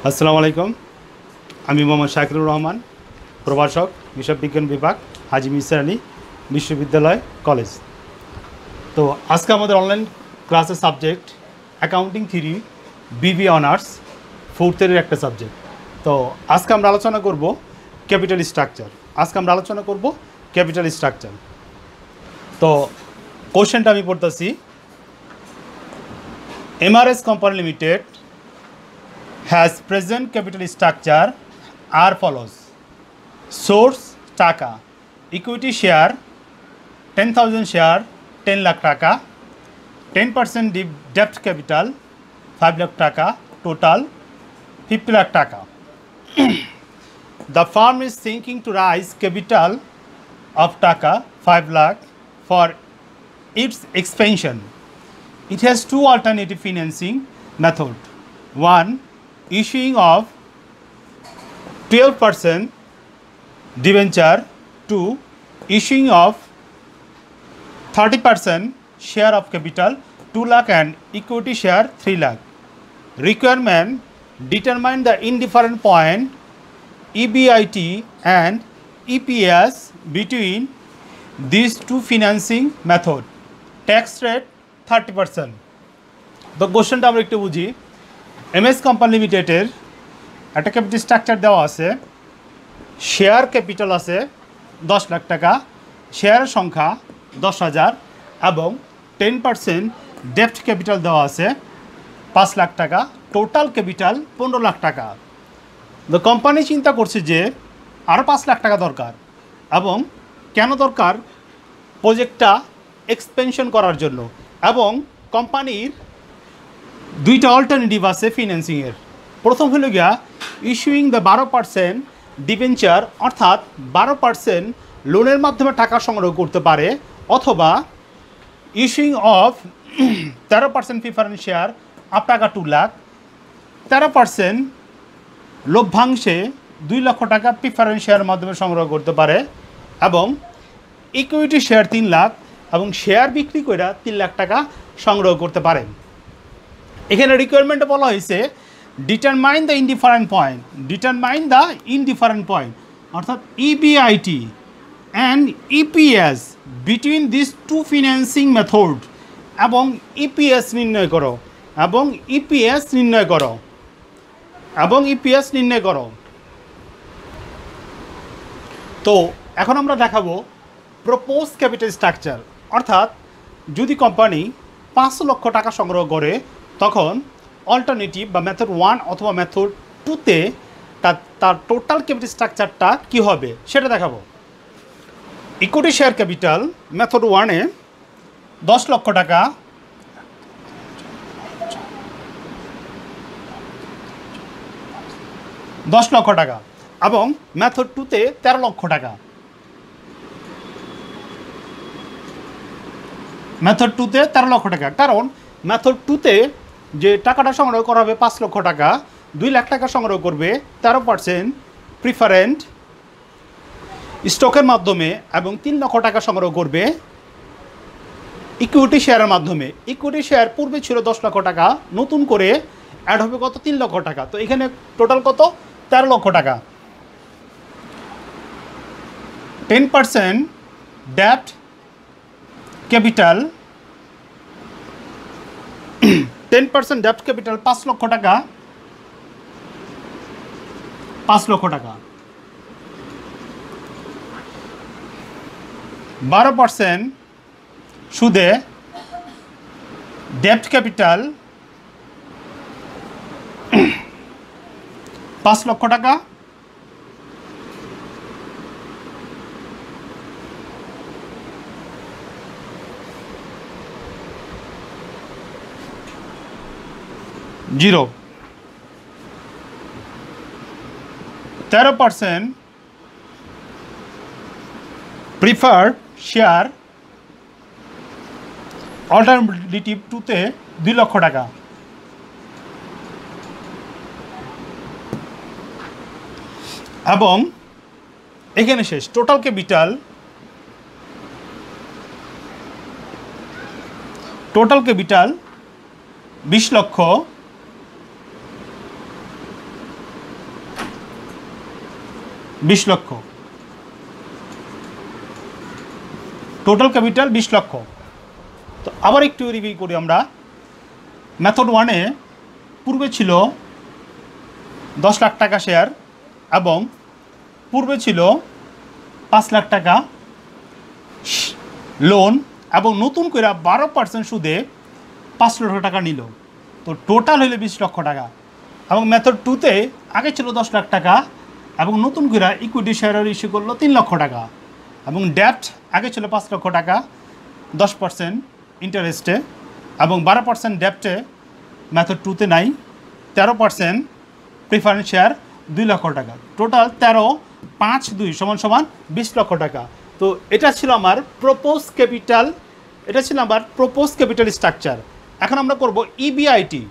আসসালামু আলাইকুম। আমি মোহাম্মদ শাকিরুর রহমান, প্রভাষক, বিষয় বিজ্ঞান বিভাগ, হাজী মিরসা আলী বিশ্ববিদ্যালয় কলেজ। তো আজকে আমাদের অনলাইন ক্লাসের সাবজেক্ট অ্যাকাউন্টিং থিওরি, বিবি অনার্স, ফোর্থ ইয়ারের একটা সাবজেক্ট। তো আজকে আমরা আলোচনা করব ক্যাপিটাল স্ট্রাকচার। তো কোশ্চেনটা আমি পড়তেছি। Mrs company limited has present capital structure are follows: source টাকা, equity share 10,000 share 10 lakh টাকা, 10% debt capital 5 lakh টাকা, total 50 lakh টাকা. The firm is thinking to raise capital of টাকা 5 lakh for its expansion. It has two alternative financing method. One, issuing of 12% debenture. 2, issuing of 30% share of capital 2 lakh and equity share 3 lakh. Requirement: determine the indifferent point EBIT and EPS between these two financing method. Tax rate 30%. তো কোশ্চেনটা আমরা একটু বুঝি। MS company লিমিটেডের একটা capital structure দেওয়া আছে। Share capital আছে 10 লাখ টাকা, শেয়ারের সংখ্যা 10,000 এবং 10% ডেপ্ট ক্যাপিটাল দেওয়া আছে 5 লাখ টাকা, টোটাল ক্যাপিটাল 15 লাখ টাকা। তো কোম্পানি চিন্তা করছে যে আরও 5 লাখ টাকা দরকার, এবং কেন দরকার? প্রজেক্টটা এক্সপেনশন করার জন্য। এবং কোম্পানির দুইটা অল্টারনেটিভ আছে ফিন্যান্সিংয়ের। প্রথম হলো গিয়া ইস্যুইং দ্য 12% ডিবেঞ্চার, অর্থাৎ 12% লোনের মাধ্যমে টাকা সংগ্রহ করতে পারে, অথবা issuing of 13% preference share up টাকা 2 লাখ, 13% লভ্যাংশে 2 লক্ষ টাকা প্রিফারেন্স শেয়ারের মাধ্যমে সংগ্রহ করতে পারে, এবং ইকুইটি শেয়ার 3 লাখ, এবং শেয়ার বিক্রি করে 3 লাখ টাকা সংগ্রহ করতে পারেন। এখানে রিকোয়ারমেন্টে বলা হয়েছে ডিটারমাইন দ্য ইনডিফারেন্ট পয়েন্ট, অর্থাৎ EBIT and EPS between this two financing method, এবং ইপিএস নির্ণয় করো। তো এখন আমরা দেখাবো প্রপোজ ক্যাপিটাল স্ট্রাকচার, অর্থাৎ যদি কোম্পানি 5 লক্ষ টাকা সংগ্রহ করে, তখন অল্টারনেটিভ বা মেথড 1 অথবা মেথড 2তে তার টোটাল ক্যাপিটাল স্ট্রাকচারটা কী হবে সেটা দেখাবো। ইকুইটি শেয়ার ক্যাপিটাল মেথড 1-এ 10 লক্ষ টাকা, এবং মেথড 2তে 13 লক্ষ টাকা। কারণ মেথড 2তে যে টাকাটা সংগ্রহ করা হবে 5 লক্ষ টাকা, 2 লাখ টাকা সংগ্রহ করবে 13% প্রিফারেন্ট স্টকের মাধ্যমে, এবং 3 লক্ষ টাকা সংগ্রহ করবে ইকুইটি শেয়ারের মাধ্যমে। ইকুইটি শেয়ার পূর্বে ছিল 10 লক্ষ টাকা, নতুন করে অ্যাড হবে কত? 3 লক্ষ টাকা। তো এখানে টোটাল কত? 13 লক্ষ টাকা। 10% ডেপ্ট ক্যাপিটাল, 10% ডেপ্ট ক্যাপিটাল 5 লক্ষ টাকা, 12% সুদে ডেপ্ট ক্যাপিটাল 5 লক্ষ টাকা, জিরো। 13% প্রিফার্ড শেয়ার অল্টারনেটিভ 2তে 2 লক্ষ টাকা, এবং এখানে শেষ। টোটাল ক্যাপিটাল 20 লক্ষ 20 লক্ষ, টোটাল ক্যাপিটাল 20 লক্ষ। তো আবার একটু রিভিউ করি আমরা। মেথড 1-এ পূর্বে ছিল 10 লাখ টাকা শেয়ার এবং পূর্বে ছিল 5 লাখ টাকা লোন এবং নতুন করে 12% সুদে 5 লক্ষ টাকা নিল, তো টোটাল হইলে 20 লক্ষ টাকা। এবং মেথড 2-তে আগে ছিল 10 লাখ টাকা এবং নতুন করে ইকুইটি শেয়ারের ইস্যু করলো 3 লক্ষ টাকা এবং ডেট আগে ছিল 5 লক্ষ টাকা 10% ইন্টারেস্টে এবং 12% ডেপ্টে মেথড 2-তে নাই, 13% প্রিফারেন্স শেয়ার 2 লক্ষ টাকা, টোটাল 13, 5, 2 = 20 লক্ষ টাকা। তো এটা ছিল আমার প্রপোজ ক্যাপিটাল, এটা ছিল আমার প্রপোজ ক্যাপিটাল স্ট্রাকচার। এখন আমরা করব ইবিআইটি।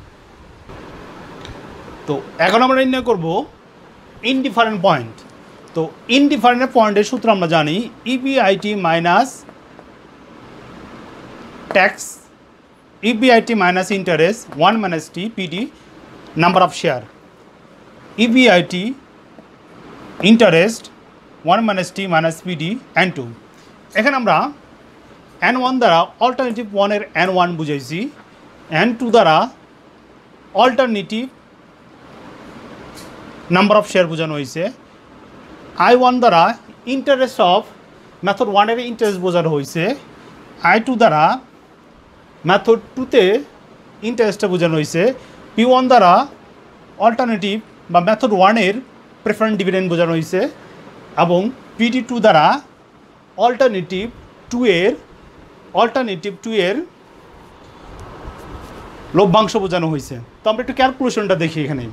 তো এখন আমরা নির্ণয় করব ইনডিফারেন্ট পয়েন্ট। তো ইনডিফারেন্ট পয়েন্টের সূত্র আমরা জানি EBIT minus tax, EBIT minus interest 1 minus T PD number of share, EBIT interest 1 minus T minus PD N2। এখানে আমরা N1 দ্বারা অল্টারনেটিভ 1-এর N1 বুঝাইছি, N2 দ্বারা অল্টারনেটিভ নাম্বার অফ শেয়ার বোঝানো হয়েছে, I1 দ্বারা ইন্টারেস্ট অফ মেথড 1-এর ইন্টারেস্ট বোঝানো হয়েছে, I2 দ্বারা মেথড 2-তে ইন্টারেস্টটা বোঝানো হয়েছে, P1 দ্বারা অল্টারনেটিভ বা মেথড 1-এর প্রেফারেন্স ডিভিডেন্ড বোঝানো হয়েছে এবং PD2 দ্বারা অল্টারনেটিভ 2-এর লভ্যাংশ বোঝানো হয়েছে। তো আমরা একটু ক্যালকুলেশনটা দেখি এখানে।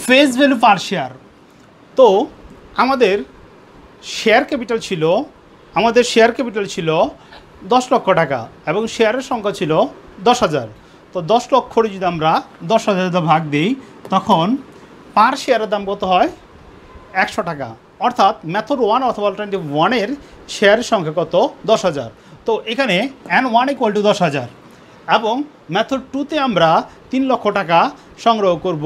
ফেস ভ্যালু পার শেয়ার, তো আমাদের শেয়ার ক্যাপিটাল ছিল 10 লক্ষ টাকা এবং শেয়ারের সংখ্যা ছিল 10,000। তো 10 লক্ষর যদি আমরা 10,000 ভাগ দিই তখন পার শেয়ারের দাম কত হয়? 100 টাকা। অর্থাৎ মেথড 1 অথবা অল্টারনেটিভ 1-এর শেয়ারের সংখ্যা কত? 10,000। তো এখানে N1 = 10,000 এবং মেথড 2-তে আমরা 3 লক্ষ টাকা সংগ্রহ করব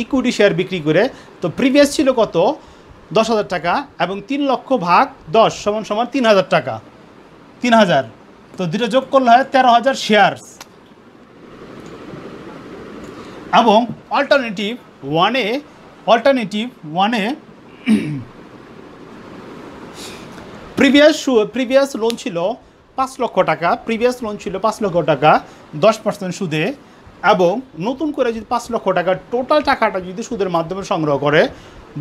ইকুইটি শেয়ার বিক্রি করে। তো প্রিভিয়াস ছিল কত? 10,000 টাকা এবং 3 লক্ষ ভাগ 10 = 3,000 টাকা, 3,000। তো দুটো যোগ করলে হয় 13,000 শেয়ারস। এবং অল্টারনেটিভ 1-এ প্রিভিয়াস লোন ছিল 5 লক্ষ টাকা, 10% সুদে এবং নতুন করে যদি 5 লক্ষ টাকা টোটাল টাকাটা যদি সুদের মাধ্যমে সংগ্রহ করে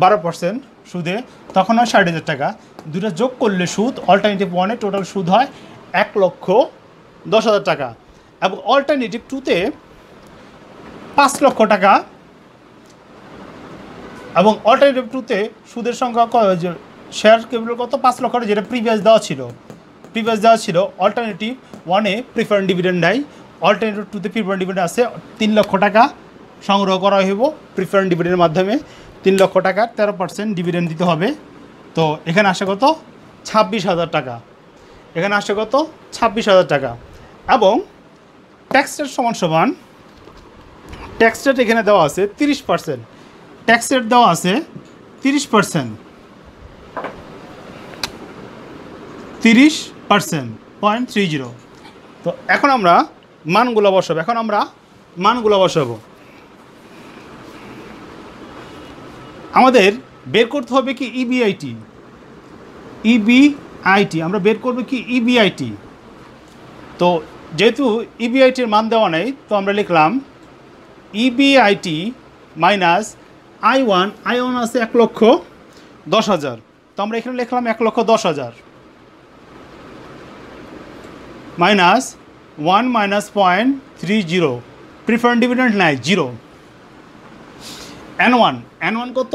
12% সুদে তখন হয় 60,000 টাকা। দুটো যোগ করলে সুদ অল্টারনেটিভ 1-এ টোটাল সুদ হয় 1,10,000 টাকা এবং অল্টারনেটিভ 2-তে 5 লক্ষ টাকা এবং অল্টারনেটিভ 2-তে সুদের সংখ্যা শেয়ার ক্যাপিটাল কত? 5 লক্ষ টাকা, যেটা প্রিভিয়াস দেওয়া ছিল। অল্টারনেটিভ 1-এ প্রিফারেন্স ডিভিডেন্ড নাই, অল্টারনেটিভ 2-তে প্রিফারেন্স ডিভিডেন্ড আছে। 3 লক্ষ টাকা সংগ্রহ করা হইব প্রিফারেন্স ডিভিডেন্ডের মাধ্যমে, 3 লক্ষ টাকা 13% ডিভিডেন্ড দিতে হবে। তো এখানে আসে কত? 26,000 টাকা। এখানে আসে কত? 26,000 টাকা। এবং ট্যাক্স রেট সমান ট্যাক্স রেট এখানে দেওয়া আছে 30%, ট্যাক্স রেট দেওয়া আছে 30%, 30.30। তো এখন আমরা মানগুলো বসাবো। আমাদের বের করতে হবে কি ইবিআইটি, আমরা বের করবো কি ইবিআইটি। তো যেহেতু ইবিআইটির মান দেওয়া নেই তো আমরা লিখলাম ইবিআইটি মাইনাস I1 আছে 1,10,000। তো আমরা এখানে লিখলাম 1,10,000 মাইনাস 1 মাইনাস 0.30, প্রিফারেন্স ডিভিডেন্ড নাই 0। N1 কত?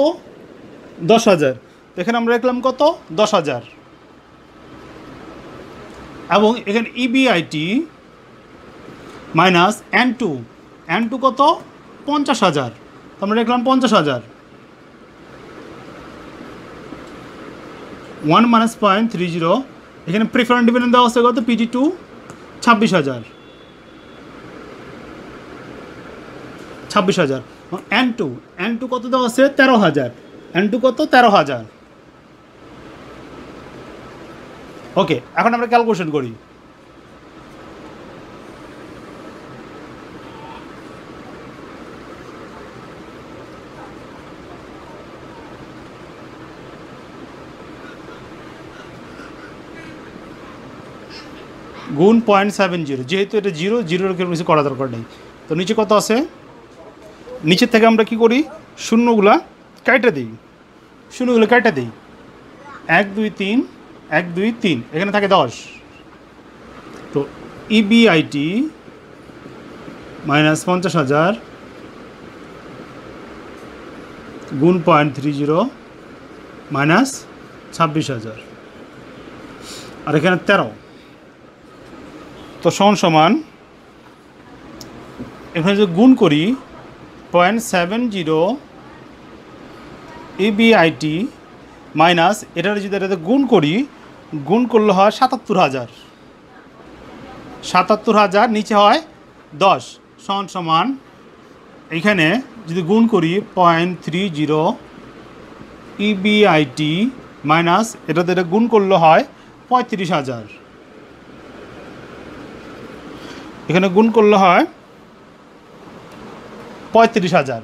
10,000। তো এখানে আমরা লিখলাম কত? 10,000 এবং এখানে ইবিআইটি মাইনাস N2 কত? 50,000। তো আমরা লিখলাম 50,000। 1 মাইনাস 0.30, এখানে প্রিফারেন্স ডিভিডেন্ড দেওয়া আছে কত? PD2 26,000। N2 কত দেওয়া আছে? 13,000। N2 কত 13,000 ওকে এখন আমরা ক্যালকুলেশন করি গুণ 0.70 যেহেতু এটা 0 এর কিছু করা দরকার নেই তো নিচে কত আছে নিচে থেকে আমরা কি করি শূন্যগুলা কাটা দিই শূন্যগুলো কাটা দিই 1 2 3 1 2 3 এখানে থাকে 10 তো EBIT মাইনাস 50,000 গুণ 0.30 মাইনাস 26,000 আর এখানে 13 তো সমান এখানে যদি গুণ করি 0.70 EBIT মাইনাস এটার যদি এটাতে গুণ করি গুণ করলে হয় 77,000 নিচে হয় 10 সমান এখানে যদি গুণ করি 0.30 EBIT মাইনাস এটাতে এটা গুণ করলে হয় 35,000 এখানে গুণ করলে হয় 35,000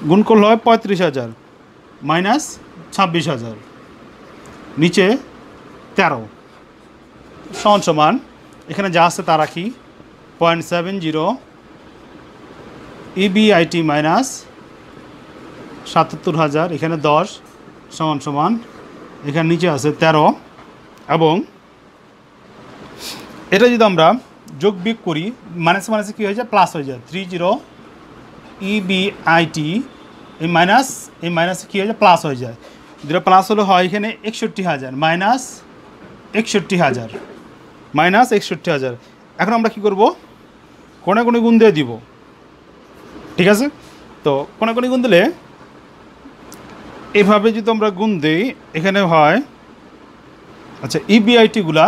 গুণ করলে হয় 35,000 মাইনাস 26,000 নিচে 13 সমান এখানে যা আছে তা রাখি 0.70 EBIT মাইনাস 77,000 এখানে 10 সমান এখানে নিচে আছে 13 এবং এটা যদি আমরা যোগ বিয়োগ করি মাইনাসে কী হয়ে যায় প্লাস হয়ে যায় 30 EBIT এই মাইনাসে কী হয়ে যায় প্লাস হয়ে যায় যেটা প্লাস হলে হয় এখানে 61,000 মাইনাস 61,000 এখন আমরা কি করব কোণে কোণে গুণ দিয়ে দিব ঠিক আছে তো কোণে কোণে গুণ দিলে এভাবে যদি আমরা গুণ দিই এখানে হয় আচ্ছা EBIT গুলা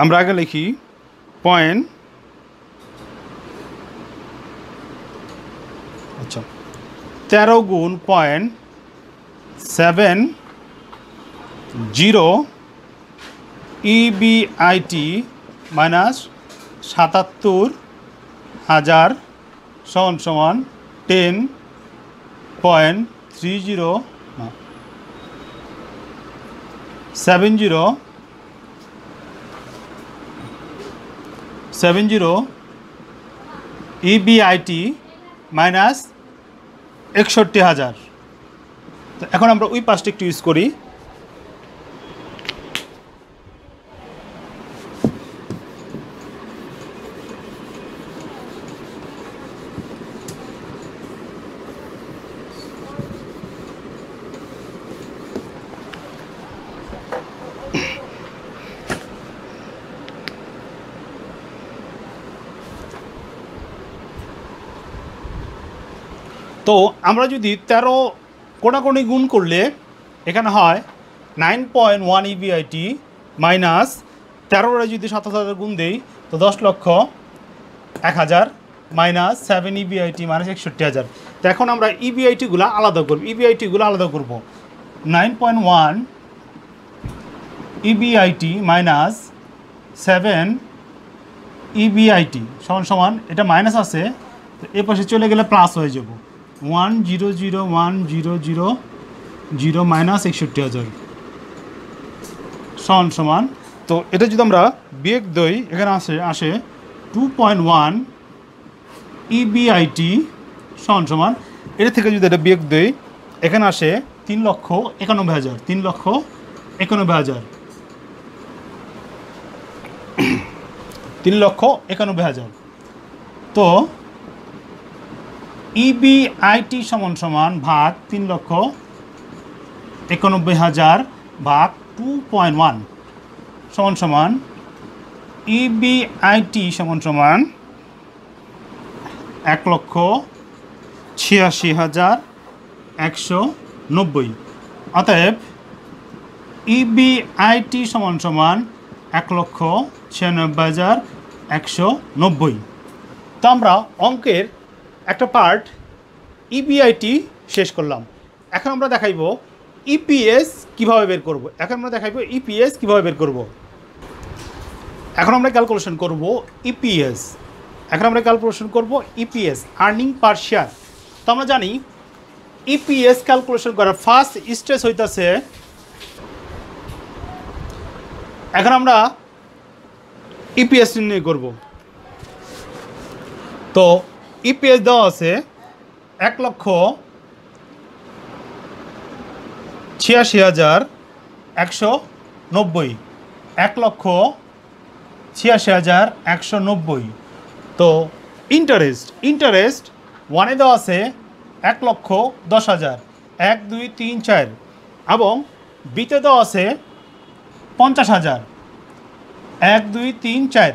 আমরা আগে লিখি আচ্ছা 13 গুণ 0.70 EBIT মাইনাস 77,000 সমান 10.30 70 EBIT মাইনাস 61,000 তো এখন আমরা ওই পাশটা একটু ইউজ করি তো আমরা যদি 13 কোণাকোণি গুণ করলে এখানে হয় 9.1 EBIT মাইনাস 13 যদি 7,000 গুণ দেই তো 10,01,000 মাইনাস 7 EBIT মাইনাস 61,000 তো এখন আমরা EBITগুলো আলাদা করব EBITগুলো আলাদা করব 9.1 EBIT মাইনাস 7 EBIT সমান এটা মাইনাস আছে তো এ পাশে চলে গেলে প্লাস হয়ে যাব 1,0,0,1,0,0,0 মাইনাস 61,000 সমান তো এটা যদি আমরা বিয়োগ দিই এখানে আসে 2.1 EBIT সমান এটা থেকে যদি এটা বিয়োগ দিই এখানে আসে 3,91,000 3,91,000 তো EBIT সমান ভাগ 3,91,000 ভাগ 2.1 সমান EBIT সমান 1,86,190 অতএব EBIT সমান 1,96,190 তো আমরা অঙ্কের একটা পার্ট ইবিআইটি শেষ করলাম। এখন আমরা দেখাইব ইপিএস কিভাবে বের করব। এখন আমরা দেখাইব ইপিএস কিভাবে বের করব। এখন আমরা ক্যালকুলেশন করব ইপিএস। এখন আমরা ক্যালকুলেশন করব ইপিএস, আর্নিং পার শেয়ার। তো আমরা জানি ইপিএস ক্যালকুলেশন করার ফার্স্ট স্টেজ হইতাছে, এখন আমরা ইপিএস নির্ণয় করব। তো ইপিএস দেওয়া আছে 1,86,190, 1,86,190। তো ইন্টারেস্ট ওয়ানে দেওয়া আছে 1,10,000, 1 2 3 4, এবং বিতে দেওয়া আছে 50,000, 1 2 3 4।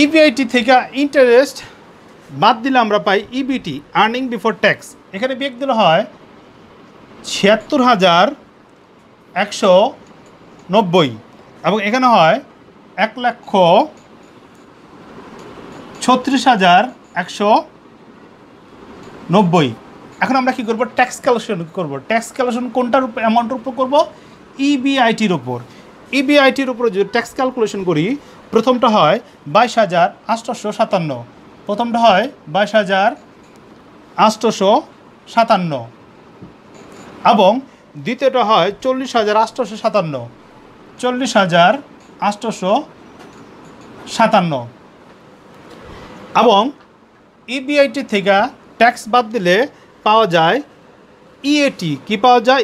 ইবিআইটি থেকে ইন্টারেস্ট বাদ দিলে আমরা পাই ইবিটি, আর্নিং বিফোর ট্যাক্স। এখানে বিয়োগ দিলে হয় 76,190, এবং এখানে হয় 1,36,190। এখন আমরা কি করব? ট্যাক্স ক্যালকুলেশন করব। ট্যাক্স ক্যালকুলেশন কোনটার উপর, অ্যামাউন্টের উপর করব? ইবিআইটির উপর। ইবিআইটির উপরে যদি ট্যাক্স ক্যালকুলেশন করি, প্রথমটা হয় 22,857, প্রথমটা হয় 22,857, এবং দ্বিতীয়টা হয় 40,857, 40,857। এবং ইবিআইটি থেকে ট্যাক্স বাদ দিলে পাওয়া যায় ইএটি। কি পাওয়া যায়?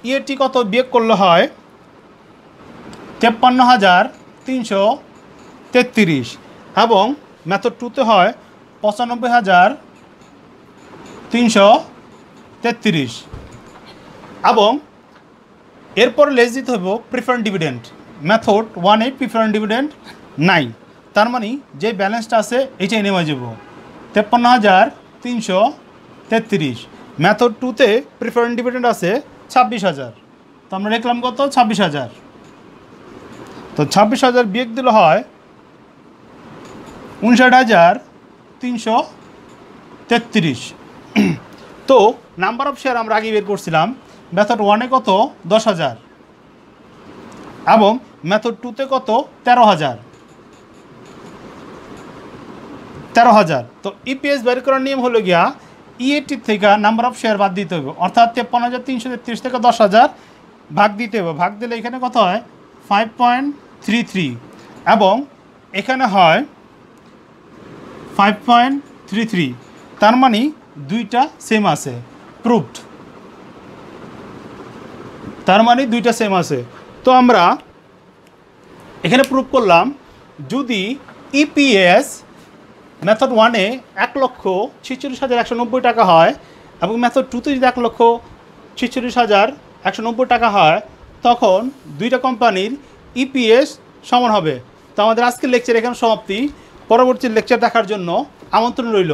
ইএটি কত বিয়োগ করলে হয় 53,333, এবং মেথড 2তে হয় 95,333। এবং এরপর লেস দিতে হইব প্রিফারেন্ট ডিভিডেন্ড। মেথড 1-এ প্রিফারেন্ট ডিভিডেন্ড নাই, তার মানে যে ব্যালেন্সটা আছে এইটাই নেমে যাব, 53,333। মেথড 2তে প্রিফারেন্ট ডিভিডেন্ড আছে 26,000, তো আমরা লিখলাম কত? 26,000। তো 26,000 বিয়োগ দিলে হয় 59,333। তো নাম্বার অফ শেয়ার আমরা আগে বের করছিলাম। মেথড 1-এ কত? 10,000, এবং মেথড 2তে কত? 13,000। তো ইপিএস বের করার নিয়ম হলো গিয়া ইএটি থেকে নাম্বার অফ শেয়ার বাদ দিতে হবে, অর্থাৎ 53,333 থেকে 10,000 ভাগ দিতে হবে। ভাগ দিলে এখানে কত হয়? 5.33, এবং এখানে হয় 5.33। তার মানে দুইটা সেম আছে, প্রুভড। তার মানে দুইটা সেম আছে। তো আমরা এখানে প্রুভ করলাম, যদি ইপিএস মেথড 1-এ 1,46,190 টাকা হয়, এবং মেথড 2-তে যদি 1,46,190 টাকা হয়, তখন দুইটা কোম্পানির ইপিএস সমান হবে। তো আমাদের আজকের লেকচার এখানে সমাপ্তি। পরবর্তী লেকচার দেখার জন্য আমন্ত্রণ রইল।